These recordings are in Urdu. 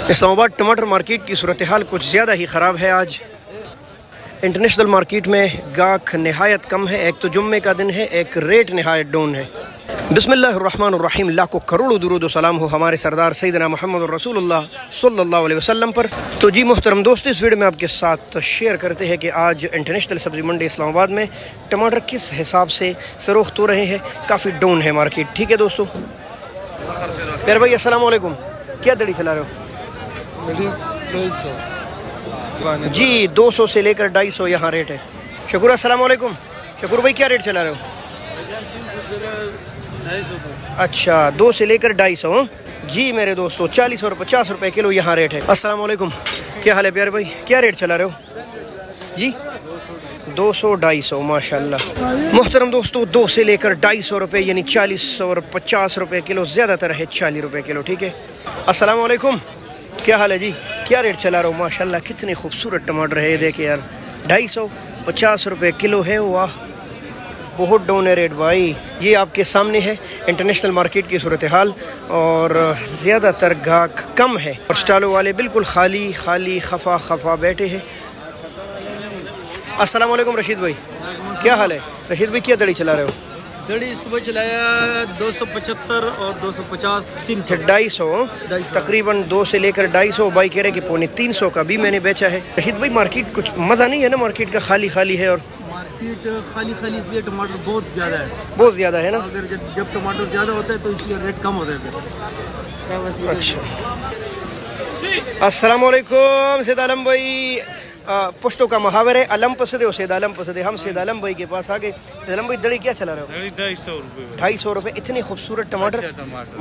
اسلام آباد ٹماٹر مارکیٹ کی صورتحال کچھ زیادہ ہی خراب ہے آج۔ انٹرنیشنل مارکیٹ میں گاہک نہایت کم ہے، ایک تو جمعے کا دن ہے، ایک ریٹ نہایت ڈاؤن ہے۔ بسم اللہ الرحمن الرحیم، لاکھوں کروڑوں درود و سلام ہو ہمارے سردار سیدنا محمد رسول اللہ صلی اللہ علیہ وسلم پر۔ تو جی محترم دوستو، اس ویڈیو میں آپ کے ساتھ شیئر کرتے ہیں کہ آج انٹرنیشنل سبزی منڈی اسلام آباد میں ٹماٹر کس حساب سے فروخت ہو رہے ہیں۔ کافی ڈاؤن ہے مارکیٹ، ٹھیک ہے دوستو۔ پیار بھائی السلام علیکم، کیا دڑی پھیلا رہے ہو؟ جی 200 سے لے کر 250 یہاں ریٹ ہے۔ شکور، السلام علیکم۔ شکور بھائی کیا ریٹ چلا رہے ہو؟ اچھا 2 سے لے کر 250 جی میرے دوستو، 40 اور 50 روپے کلو یہاں ریٹ ہے۔ السلام علیکم، کیا حال ہے پیارے بھائی، کیا ریٹ چلا رہے ہو؟ جی 200 250 ماشاءاللہ محترم دوستو، 2 سے لے کر 250 روپے یعنی 40 اور 50 روپے کلو، زیادہ تر ہے 40 روپے کلو، ٹھیک ہے۔ السلام علیکم، کیا حال ہے جی، کیا ریٹ چلا رہا ہوں؟ ماشاءاللہ کتنے خوبصورت ٹماٹر ہے، یہ دیکھیں یار، 250 50 روپے کلو ہے، واہ بہت ڈاؤن ہے ریٹ بھائی۔ یہ آپ کے سامنے ہے انٹرنیشنل مارکیٹ کی صورتحال، اور زیادہ تر گاہک کم ہے اور اسٹالوں والے بالکل خالی خالی خفا بیٹھے ہیں۔ السلام علیکم رشید بھائی، کیا حال ہے؟ رشید بھائی کیا دڑی چلا رہے ہو؟ دڑی صبح چلایا 275 اور 250 300 250 تقریباً 2 سے لے کر 250 بھائی کہہ رہے کہ 350 کا بھی میں نے بیچا ہے۔ رشید بھائی مارکیٹ کچھ مزہ نہیں ہے نا، مارکیٹ کا خالی خالی ہے، اور مارکیٹ خالی اس لیے ٹماٹر بہت زیادہ ہے، بہت زیادہ ہے نا۔ اگر جب ٹماٹر زیادہ ہوتا ہے تو اس لیے ریٹ کم ہوتا ہے۔ اچھا السلام علیکم سید عالم بھائی، پشتوں کا محاور ہے علم پسدے ہو سید عالم پسدے، ہم سید عالم بھائی کے پاس آگے۔ سید عالم بھائی دڑی کیا چلا رہے ہو؟ 250 روپے، اتنے خوبصورت ٹماٹر،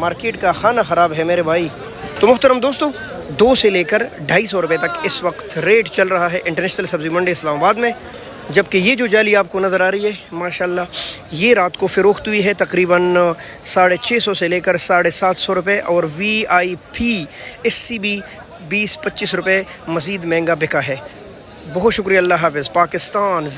مارکیٹ کا کھانا خراب ہے میرے بھائی۔ تو محترم دوستو، 2 سے لے کر 250 روپے تک اس وقت ریٹ چل رہا ہے انٹرنیشنل سبزی منڈی اسلام آباد میں، جبکہ یہ جو جالی آپ کو نظر آ رہی ہے ماشاءاللہ یہ رات کو فروخت ہوئی ہے تقریباً 650 سے لے کر 750 روپے، اور VIP SCB 20-25 روپے مزید مہنگا بکا ہے۔ بہت شکریہ، اللہ حافظ، پاکستان۔